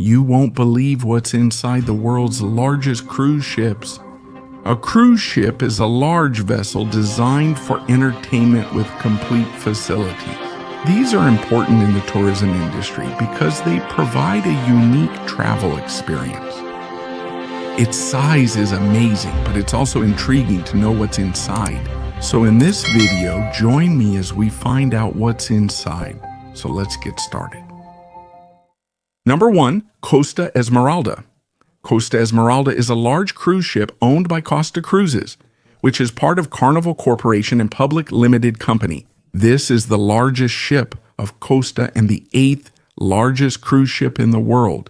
You won't believe what's inside the world's largest cruise ships. A cruise ship is a large vessel designed for entertainment with complete facilities. These are important in the tourism industry because they provide a unique travel experience. Its size is amazing, but it's also intriguing to know what's inside. So in this video, join me as we find out what's inside. So let's get started. Number 1, Costa Esmeralda. Costa Esmeralda is a large cruise ship owned by Costa Cruises, which is part of Carnival Corporation and Public Limited Company. This is the largest ship of Costa and the 8th largest cruise ship in the world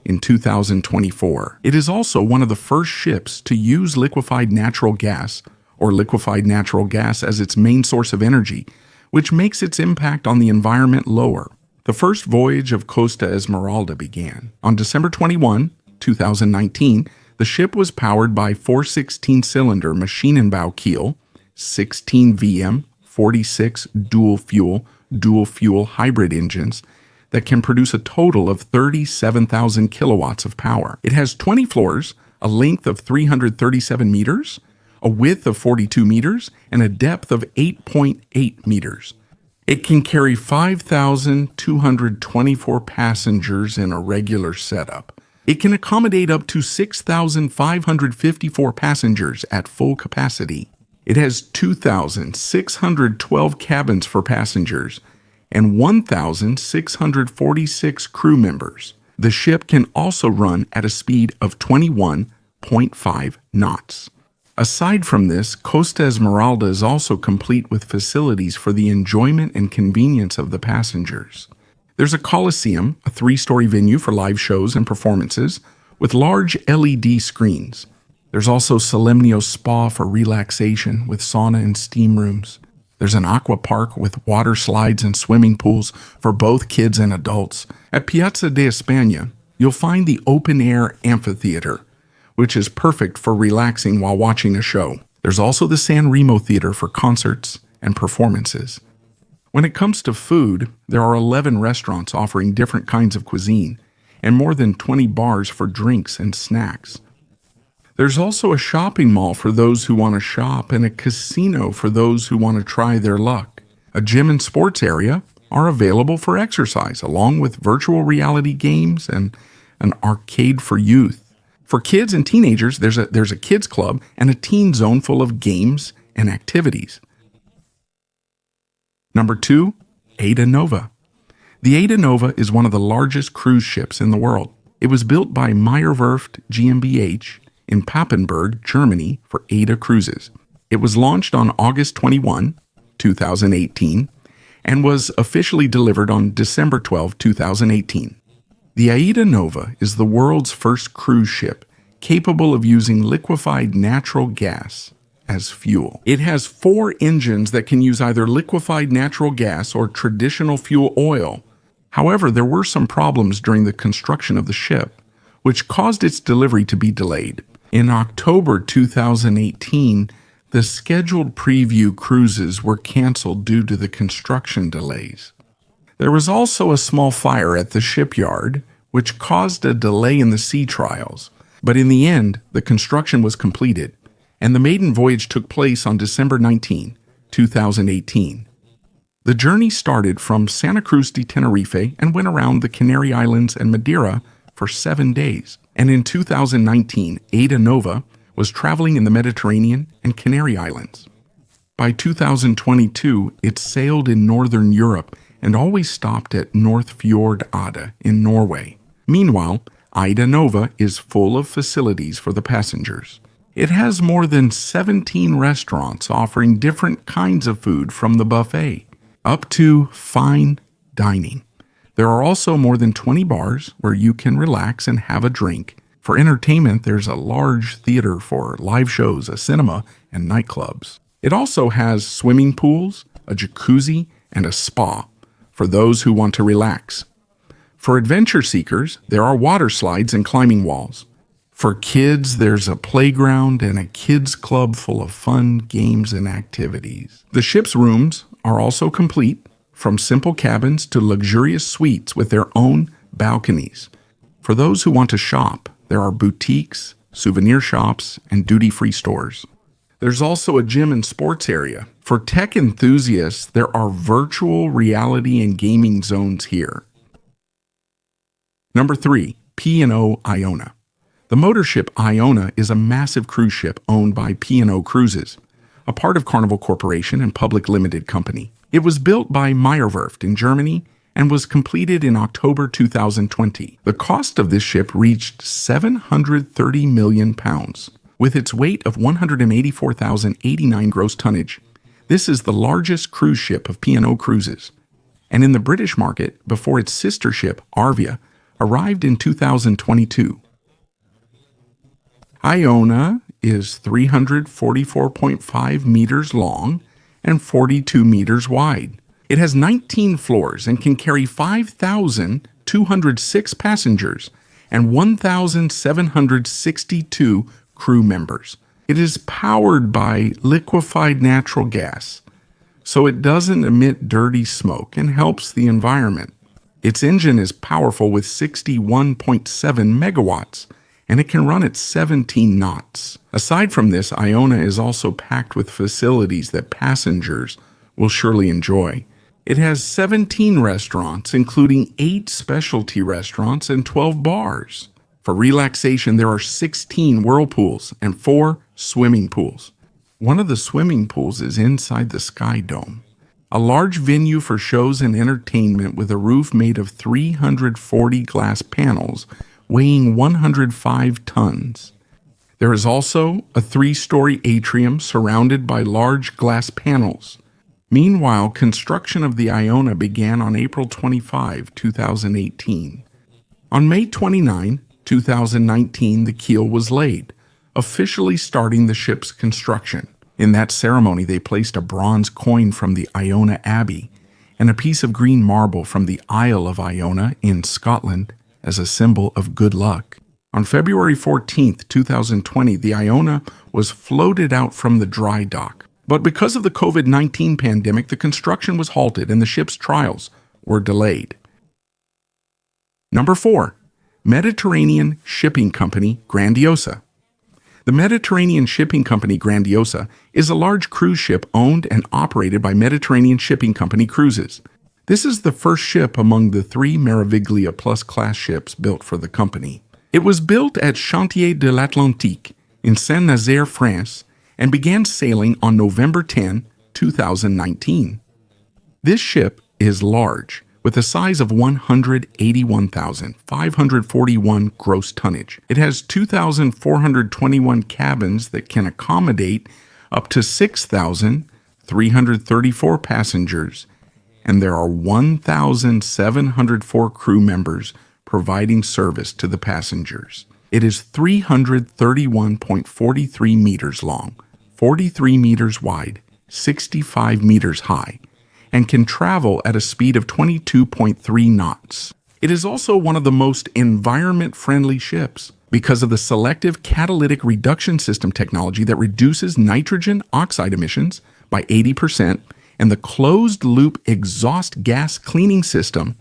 in 2024. It is also one of the first ships to use liquefied natural gas as its main source of energy, which makes its impact on the environment lower. The first voyage of Costa Esmeralda began on December 21, 2019. The ship was powered by 416-cylinder machine-in-bow keel, 16 VM, 46 dual-fuel hybrid engines that can produce a total of 37,000 kilowatts of power. It has 20 floors, a length of 337 meters, a width of 42 meters, and a depth of 8.8 meters. It can carry 5,224 passengers in a regular setup. It can accommodate up to 6,554 passengers at full capacity. It has 2,612 cabins for passengers and 1,646 crew members. The ship can also run at a speed of 21.5 knots. Aside from this, Costa Esmeralda is also complete with facilities for the enjoyment and convenience of the passengers. There's a Coliseum, a 3-story venue for live shows and performances, with large LED screens. There's also Solemnio Spa for relaxation with sauna and steam rooms. There's an aqua park with water slides and swimming pools for both kids and adults. At Piazza de España, you'll find the open-air amphitheater, which is perfect for relaxing while watching a show. There's also the San Remo Theater for concerts and performances. When it comes to food, there are 11 restaurants offering different kinds of cuisine and more than 20 bars for drinks and snacks. There's also a shopping mall for those who want to shop and a casino for those who want to try their luck. A gym and sports area are available for exercise, along with virtual reality games and an arcade for youth. For kids and teenagers, there's a kids club and a teen zone full of games and activities. Number 2, Aida Nova. The Aida Nova is one of the largest cruise ships in the world. It was built by Meyerwerft GmbH in Papenburg, Germany for Aida Cruises. It was launched on August 21, 2018, and was officially delivered on December 12, 2018. The Aida Nova is the world's first cruise ship capable of using liquefied natural gas as fuel. It has 4 engines that can use either liquefied natural gas or traditional fuel oil. However, there were some problems during the construction of the ship, which caused its delivery to be delayed. In October 2018, the scheduled preview cruises were canceled due to the construction delays. There was also a small fire at the shipyard, which caused a delay in the sea trials. But in the end, the construction was completed, and the maiden voyage took place on December 19, 2018. The journey started from Santa Cruz de Tenerife and went around the Canary Islands and Madeira for 7 days. And in 2019, Aida Nova was traveling in the Mediterranean and Canary Islands. By 2022, it sailed in Northern Europe and always stopped at North Fjord Ada in Norway. Meanwhile, Aida Nova is full of facilities for the passengers. It has more than 17 restaurants offering different kinds of food from the buffet up to fine dining. There are also more than 20 bars where you can relax and have a drink. For entertainment, there's a large theater for live shows, a cinema, and nightclubs. It also has swimming pools, a jacuzzi, and a spa for those who want to relax. For adventure seekers, there are water slides and climbing walls. For kids, there's a playground and a kids club full of fun games and activities. The ship's rooms are also complete, from simple cabins to luxurious suites with their own balconies. For those who want to shop, there are boutiques, souvenir shops, and duty-free stores. There's also a gym and sports area. For tech enthusiasts, there are virtual reality and gaming zones here. Number 3, P&O Iona. The motorship Iona is a massive cruise ship owned by P&O Cruises, a part of Carnival Corporation and public limited company. It was built by Meyerwerft in Germany and was completed in October 2020. The cost of this ship reached £730 million. With its weight of 184,089 gross tonnage, this is the largest cruise ship of P&O Cruises. And in the British market, before its sister ship, Arvia, arrived in 2022. Iona is 344.5 meters long and 42 meters wide. It has 19 floors and can carry 5,206 passengers and 1,762 crew members. It is powered by liquefied natural gas, so it doesn't emit dirty smoke and helps the environment. Its engine is powerful with 61.7 megawatts, and it can run at 17 knots. Aside from this, Iona is also packed with facilities that passengers will surely enjoy. It has 17 restaurants, including 8 specialty restaurants and 12 bars. For relaxation, there are 16 whirlpools and 4 swimming pools. One of the swimming pools is inside the Sky Dome, a large venue for shows and entertainment with a roof made of 340 glass panels weighing 105 tons. There is also a 3-story atrium surrounded by large glass panels. Meanwhile, construction of the Iona began on April 25, 2018. On May 29, 2019, the keel was laid, officially starting the ship's construction. In that ceremony, they placed a bronze coin from the Iona Abbey and a piece of green marble from the Isle of Iona in Scotland as a symbol of good luck. On February 14, 2020, the Iona was floated out from the dry dock. But because of the COVID-19 pandemic, the construction was halted and the ship's trials were delayed. Number 4, Mediterranean shipping company Grandiosa. The Mediterranean shipping company Grandiosa is a large cruise ship owned and operated by Mediterranean Shipping Company Cruises. This is the first ship among the 3 Meraviglia Plus class ships built for the company. It was built at Chantier de l'Atlantique in Saint-Nazaire, France, and began sailing on November 10, 2019. This ship is large, with a size of 181,541 gross tonnage. It has 2,421 cabins that can accommodate up to 6,334 passengers, and there are 1,704 crew members providing service to the passengers. It is 331.43 meters long, 43 meters wide, 65 meters high, and can travel at a speed of 22.3 knots. It is also one of the most environment-friendly ships because of the selective catalytic reduction system technology that reduces nitrogen oxide emissions by 80% and the closed-loop exhaust gas cleaning system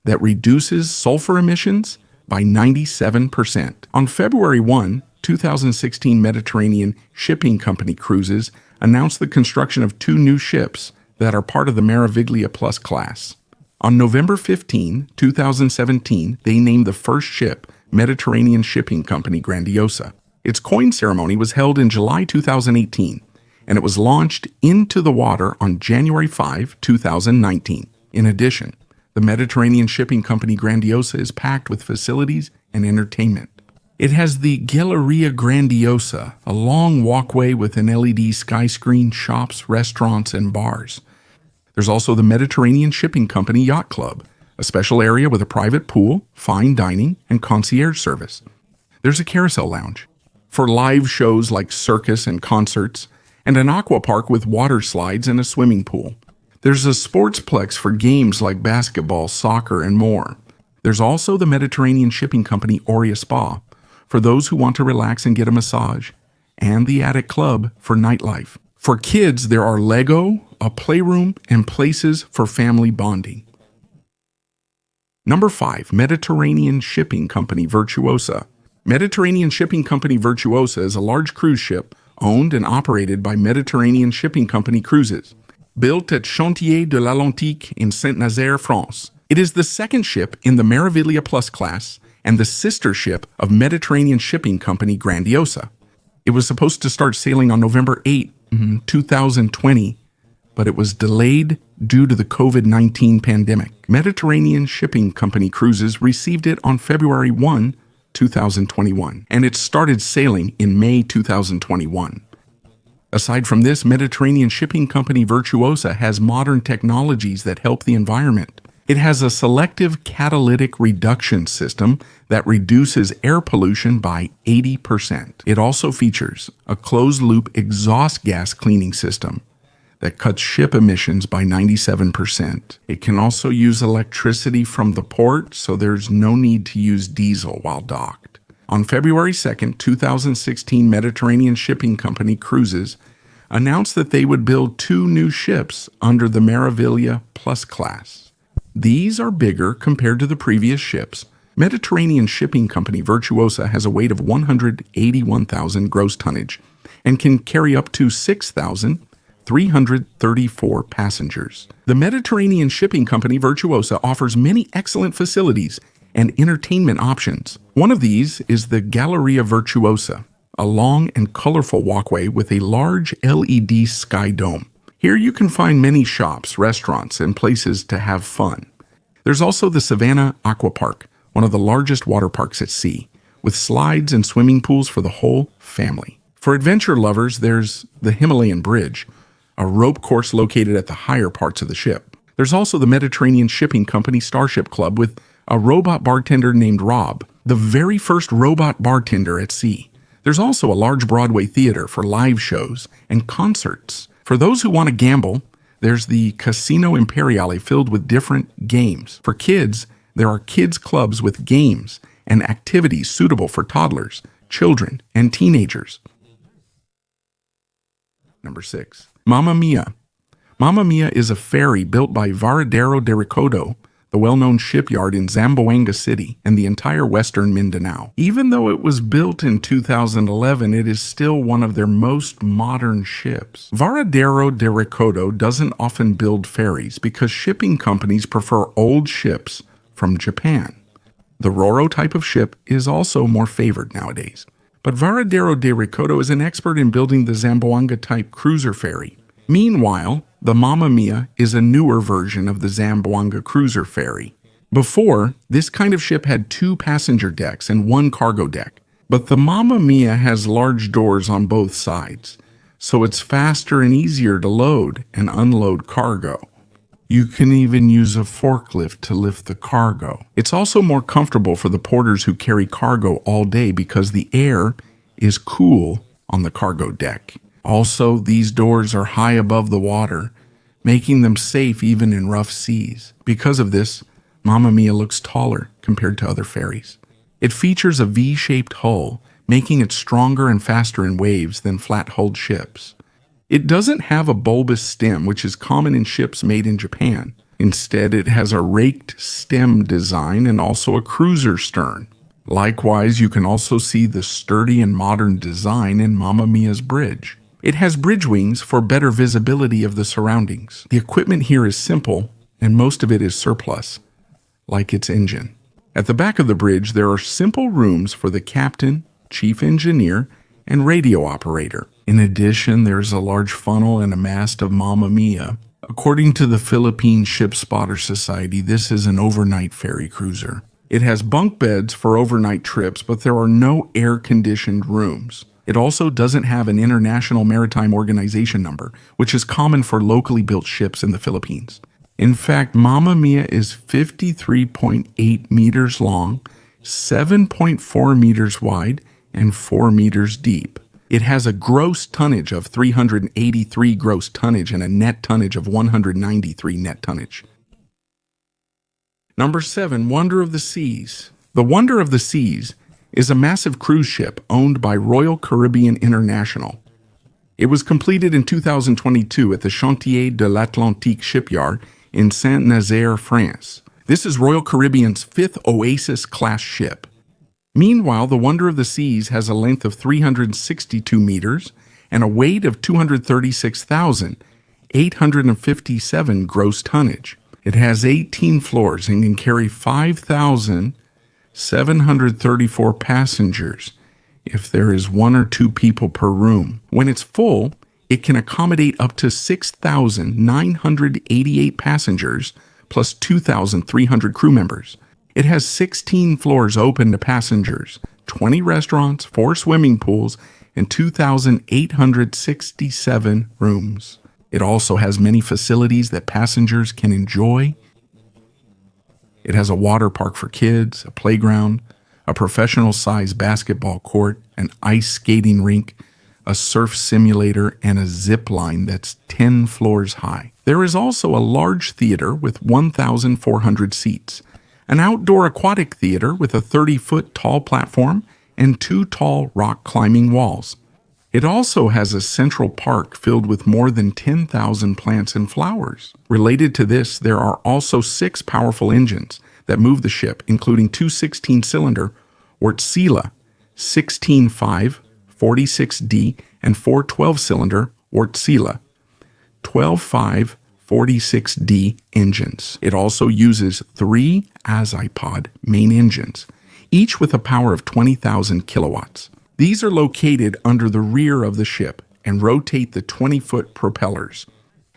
that reduces sulfur emissions by 97%. On February 1, 2016, Mediterranean Shipping Company Cruises announced the construction of 2 new ships that are part of the Meraviglia Plus class. On November 15, 2017, they named the first ship Mediterranean Shipping Company Grandiosa. Its coin ceremony was held in July 2018, and it was launched into the water on January 5, 2019. In addition, the Mediterranean Shipping Company Grandiosa is packed with facilities and entertainment. It has the Galleria Grandiosa, a long walkway with an LED sky screen, shops, restaurants, and bars. There's also the Mediterranean Shipping Company Yacht Club, a special area with a private pool, fine dining, and concierge service. There's a carousel lounge for live shows like circus and concerts, and an aqua park with water slides and a swimming pool. There's a sportsplex for games like basketball, soccer, and more. There's also the Mediterranean Shipping Company Aurea Spa for those who want to relax and get a massage, and the Attic Club for nightlife. For kids, there are Lego, a playroom, and places for family bonding. Number 5. Mediterranean Shipping Company Virtuosa. Mediterranean Shipping Company Virtuosa is a large cruise ship owned and operated by Mediterranean Shipping Company Cruises, built at Chantier de l'Atlantique in Saint-Nazaire, France. It is the second ship in the Mamamiya Plus class and the sister ship of Mediterranean Shipping Company Grandiosa. It was supposed to start sailing on November 8, 2020, but it was delayed due to the COVID-19 pandemic. Mediterranean Shipping Company Cruises received it on February 1, 2021, and it started sailing in May 2021. Aside from this, Mediterranean Shipping Company Virtuosa has modern technologies that help the environment. It has a selective catalytic reduction system that reduces air pollution by 80%. It also features a closed-loop exhaust gas cleaning system that cuts ship emissions by 97%. It can also use electricity from the port, so there's no need to use diesel while docked. On February 2, 2016, Mediterranean Shipping Company Cruises announced that they would build 2 new ships under the Mamamiya Plus class. These are bigger compared to the previous ships. Mediterranean Shipping Company Virtuosa has a weight of 181,000 gross tonnage and can carry up to 6,334 passengers. The Mediterranean Shipping Company Virtuosa offers many excellent facilities and entertainment options. One of these is the Galleria Virtuosa, a long and colorful walkway with a large LED sky dome. Here you can find many shops, restaurants, and places to have fun. There's also the Savannah Aqua Park, one of the largest water parks at sea, with slides and swimming pools for the whole family. For adventure lovers, there's the Himalayan Bridge, a rope course located at the higher parts of the ship. There's also the Mediterranean Shipping Company Starship Club with a robot bartender named Rob, the very first robot bartender at sea. There's also a large Broadway theater for live shows and concerts. For those who want to gamble, there's the Casino Imperiale filled with different games. For kids, there are kids' clubs with games and activities suitable for toddlers, children, and teenagers. Number 6. Mamamiya. Mamamiya is a ferry built by Varadero de Recodo, the well-known shipyard in Zamboanga City and the entire western Mindanao. Even though it was built in 2011, it is still one of their most modern ships. Varadero de Recodo doesn't often build ferries because shipping companies prefer old ships from Japan. The Roro type of ship is also more favored nowadays. But Varadero de Recodo is an expert in building the Zamboanga type cruiser ferry. Meanwhile, the Mamamiya is a newer version of the Zamboanga cruiser ferry. Before, this kind of ship had 2 passenger decks and 1 cargo deck, but the Mamamiya has large doors on both sides, so it's faster and easier to load and unload cargo. You can even use a forklift to lift the cargo. It's also more comfortable for the porters who carry cargo all day because the air is cool on the cargo deck. Also, these doors are high above the water, making them safe even in rough seas. Because of this, Mamamiya looks taller compared to other ferries. It features a V-shaped hull, making it stronger and faster in waves than flat-hulled ships. It doesn't have a bulbous stem, which is common in ships made in Japan. Instead, it has a raked stem design and also a cruiser stern. Likewise, you can also see the sturdy and modern design in Mamamiya's bridge. It has bridge wings for better visibility of the surroundings. The equipment here is simple, and most of it is surplus, like its engine. At the back of the bridge, there are simple rooms for the captain, chief engineer, and radio operator. In addition, there's a large funnel and a mast of Mamamiya. According to the Philippine Ship Spotter Society, this is an overnight ferry cruiser. It has bunk beds for overnight trips, but there are no air-conditioned rooms. It also doesn't have an International Maritime Organization number, which is common for locally built ships in the Philippines. In fact, Mamamiya is 53.8 meters long, 7.4 meters wide, and 4 meters deep. It has a gross tonnage of 383 gross tonnage and a net tonnage of 193 net tonnage. Number 7, Wonder of the Seas. The Wonder of the Seas is a massive cruise ship owned by Royal Caribbean International. It was completed in 2022 at the Chantier de l'Atlantique shipyard in Saint-Nazaire, France. This is Royal Caribbean's fifth Oasis-class ship. Meanwhile, the Wonder of the Seas has a length of 362 meters and a weight of 236,857 gross tonnage. It has 18 floors and can carry 5,734 passengers if there is 1 or 2 people per room. When it's full, it can accommodate up to 6,988 passengers plus 2,300 crew members. It has 16 floors open to passengers, 20 restaurants, 4 swimming pools, and 2,867 rooms. It also has many facilities that passengers can enjoy. It has a water park for kids, a playground, a professional-sized basketball court, an ice skating rink, a surf simulator, and a zip line that's 10 floors high. There is also a large theater with 1,400 seats, an outdoor aquatic theater with a 30-foot tall platform and 2 tall rock climbing walls. It also has a central park filled with more than 10,000 plants and flowers. Related to this, there are also 6 powerful engines that move the ship, including 2 16-cylinder Wärtsilä 16.5, 46D, and 4 12-cylinder Wärtsilä 12.5, 46D engines. It also uses 3 Azipod main engines, each with a power of 20,000 kilowatts. These are located under the rear of the ship and rotate the 20-foot propellers.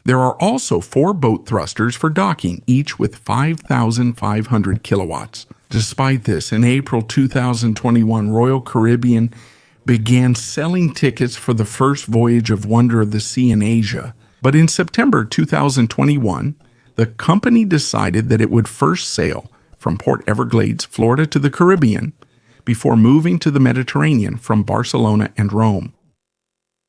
There are also 4 boat thrusters for docking, each with 5,500 kilowatts. Despite this, in April 2021, Royal Caribbean began selling tickets for the first voyage of Wonder of the Sea in Asia. But in September 2021, the company decided that it would first sail from Port Everglades, Florida to the Caribbean before moving to the Mediterranean from Barcelona and Rome.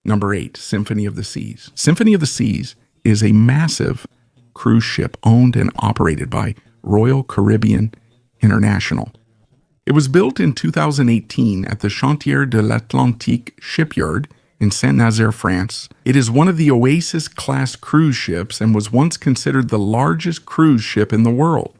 Number 8, Symphony of the Seas. Symphony of the Seas is a massive cruise ship owned and operated by Royal Caribbean International. It was built in 2018 at the Chantier de l'Atlantique shipyard in Saint-Nazaire, France. It is one of the Oasis-class cruise ships and was once considered the largest cruise ship in the world,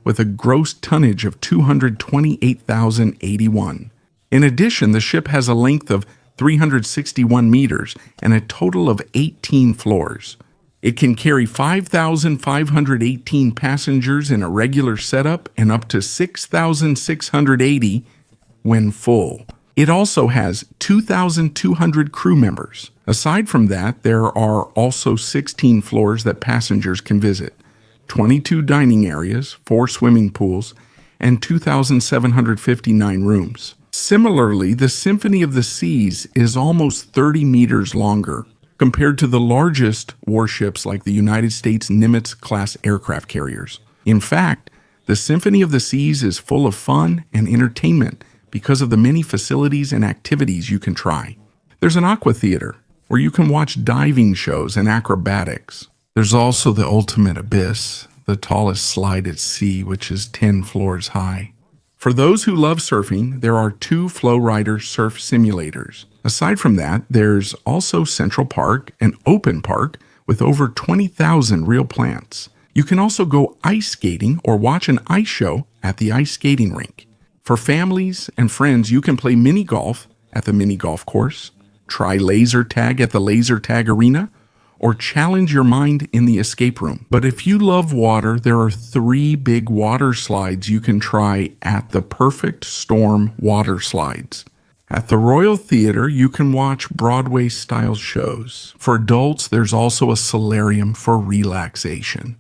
with a gross tonnage of 228,081. In addition, the ship has a length of 361 meters and a total of 18 floors. It can carry 5,518 passengers in a regular setup and up to 6,680 when full. It also has 2,200 crew members. Aside from that, there are also 16 floors that passengers can visit, 22 dining areas, 4 swimming pools, and 2,759 rooms. Similarly, the Symphony of the Seas is almost 30 meters longer compared to the largest warships like the United States Nimitz-class aircraft carriers. In fact, the Symphony of the Seas is full of fun and entertainment because of the many facilities and activities you can try. There's an aqua theater where you can watch diving shows and acrobatics. There's also the ultimate abyss, the tallest slide at sea, which is 10 floors high. For those who love surfing, there are 2 Flow Rider surf simulators. Aside from that, there's also Central Park, an open park with over 20,000 real plants. You can also go ice skating or watch an ice show at the ice skating rink. For families and friends, you can play mini golf at the mini golf course, try laser tag at the laser tag arena, or challenge your mind in the escape room. But if you love water, there are 3 big water slides you can try at the Perfect Storm water slides. At the Royal Theater, you can watch Broadway-style shows. For adults, there's also a solarium for relaxation.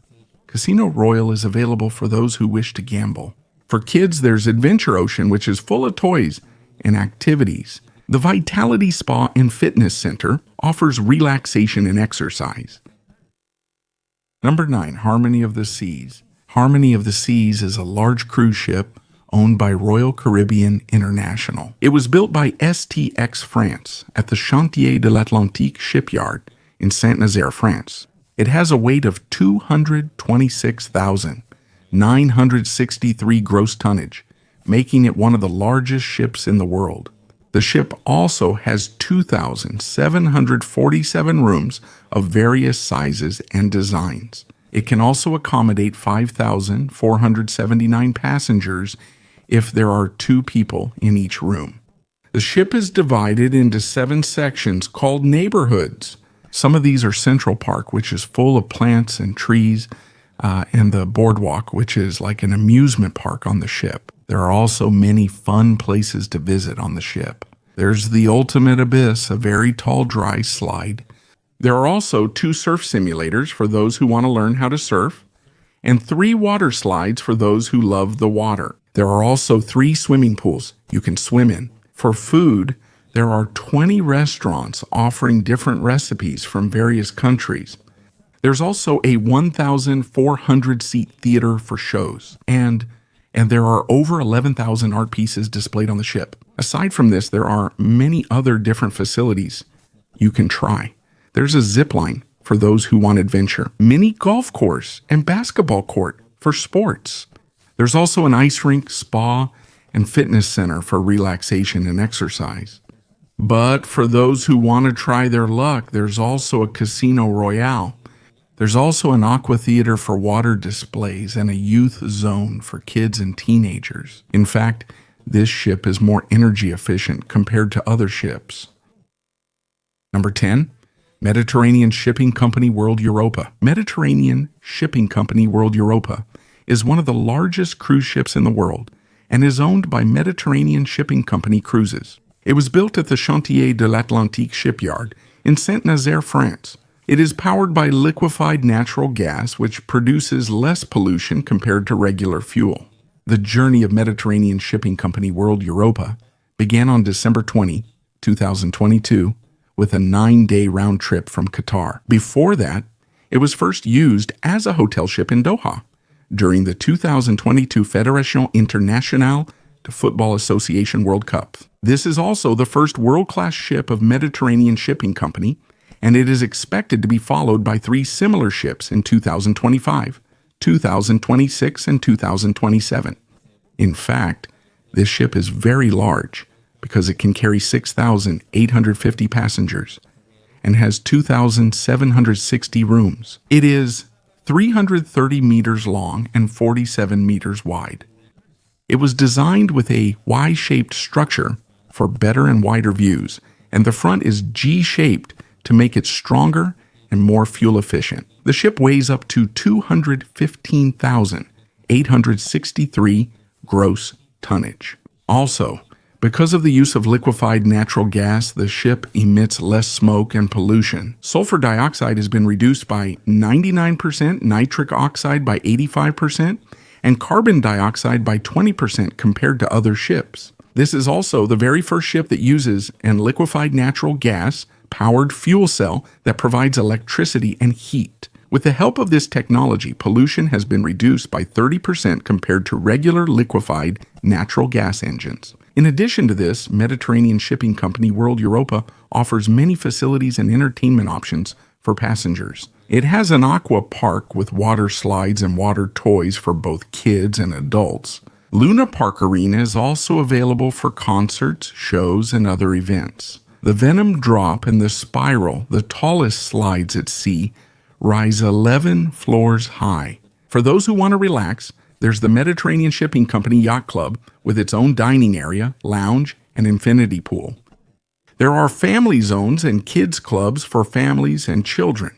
Casino Royal is available for those who wish to gamble. For kids, there's Adventure Ocean, which is full of toys and activities. The Vitality Spa and Fitness Center offers relaxation and exercise. Number 9, Harmony of the Seas. Harmony of the Seas is a large cruise ship owned by Royal Caribbean International. It was built by STX France at the Chantier de l'Atlantique shipyard in Saint-Nazaire, France. It has a weight of 226,963 gross tonnage, making it one of the largest ships in the world. The ship also has 2,747 rooms of various sizes and designs. It can also accommodate 5,479 passengers if there are 2 people in each room. The ship is divided into 7 sections called neighborhoods. Some of these are Central Park, which is full of plants and trees, and the boardwalk, which is like an amusement park on the ship. There are also many fun places to visit on the ship. There's the ultimate abyss, a very tall dry slide. There are also 2 surf simulators for those who want to learn how to surf, and 3 water slides for those who love the water. There are also 3 swimming pools you can swim in. For food, there are 20 restaurants offering different recipes from various countries. There's also a 1,400-seat theater for shows, and there are over 11,000 art pieces displayed on the ship. Aside from this, there are many other different facilities you can try. There's a zip line for those who want adventure, mini golf course, and basketball court for sports. There's also an ice rink, spa, and fitness center for relaxation and exercise. But for those who want to try their luck, there's also a casino royale. There's also an aqua theater for water displays and a youth zone for kids and teenagers. In fact, this ship is more energy efficient compared to other ships. Number 10, Mediterranean Shipping Company World Europa. Mediterranean Shipping Company World Europa is one of the largest cruise ships in the world and is owned by Mediterranean Shipping Company Cruises. It was built at the Chantier de l'Atlantique shipyard in Saint-Nazaire, France. It is powered by liquefied natural gas, which produces less pollution compared to regular fuel. The journey of Mediterranean Shipping Company World Europa began on December 20, 2022, with a 9-day round trip from Qatar. Before that, it was first used as a hotel ship in Doha during the 2022 Fédération Internationale de Football Association World Cup. This is also the first world-class ship of Mediterranean Shipping Company, and it is expected to be followed by 3 similar ships in 2025, 2026, and 2027. In fact, this ship is very large because it can carry 6,850 passengers and has 2,760 rooms. It is 330 meters long and 47 meters wide. It was designed with a Y-shaped structure for better and wider views, and the front is G-shaped to make it stronger and more fuel efficient. The ship weighs up to 215,863 gross tonnage. Also, because of the use of liquefied natural gas, the ship emits less smoke and pollution. Sulfur dioxide has been reduced by 99%, nitric oxide by 85%, and carbon dioxide by 20% compared to other ships. This is also the very first ship that uses an liquefied natural gas powered fuel cell that provides electricity and heat. With the help of this technology, pollution has been reduced by 30% compared to regular liquefied natural gas engines. In addition to this, Mediterranean Shipping Company World Europa offers many facilities and entertainment options for passengers. It has an aqua park with water slides and water toys for both kids and adults. Luna Park Arena is also available for concerts, shows, and other events. The Venom Drop and the Spiral, the tallest slides at sea, rise 11 floors high. For those who want to relax, there's the Mediterranean Shipping Company Yacht Club with its own dining area, lounge, and infinity pool. There are family zones and kids clubs for families and children.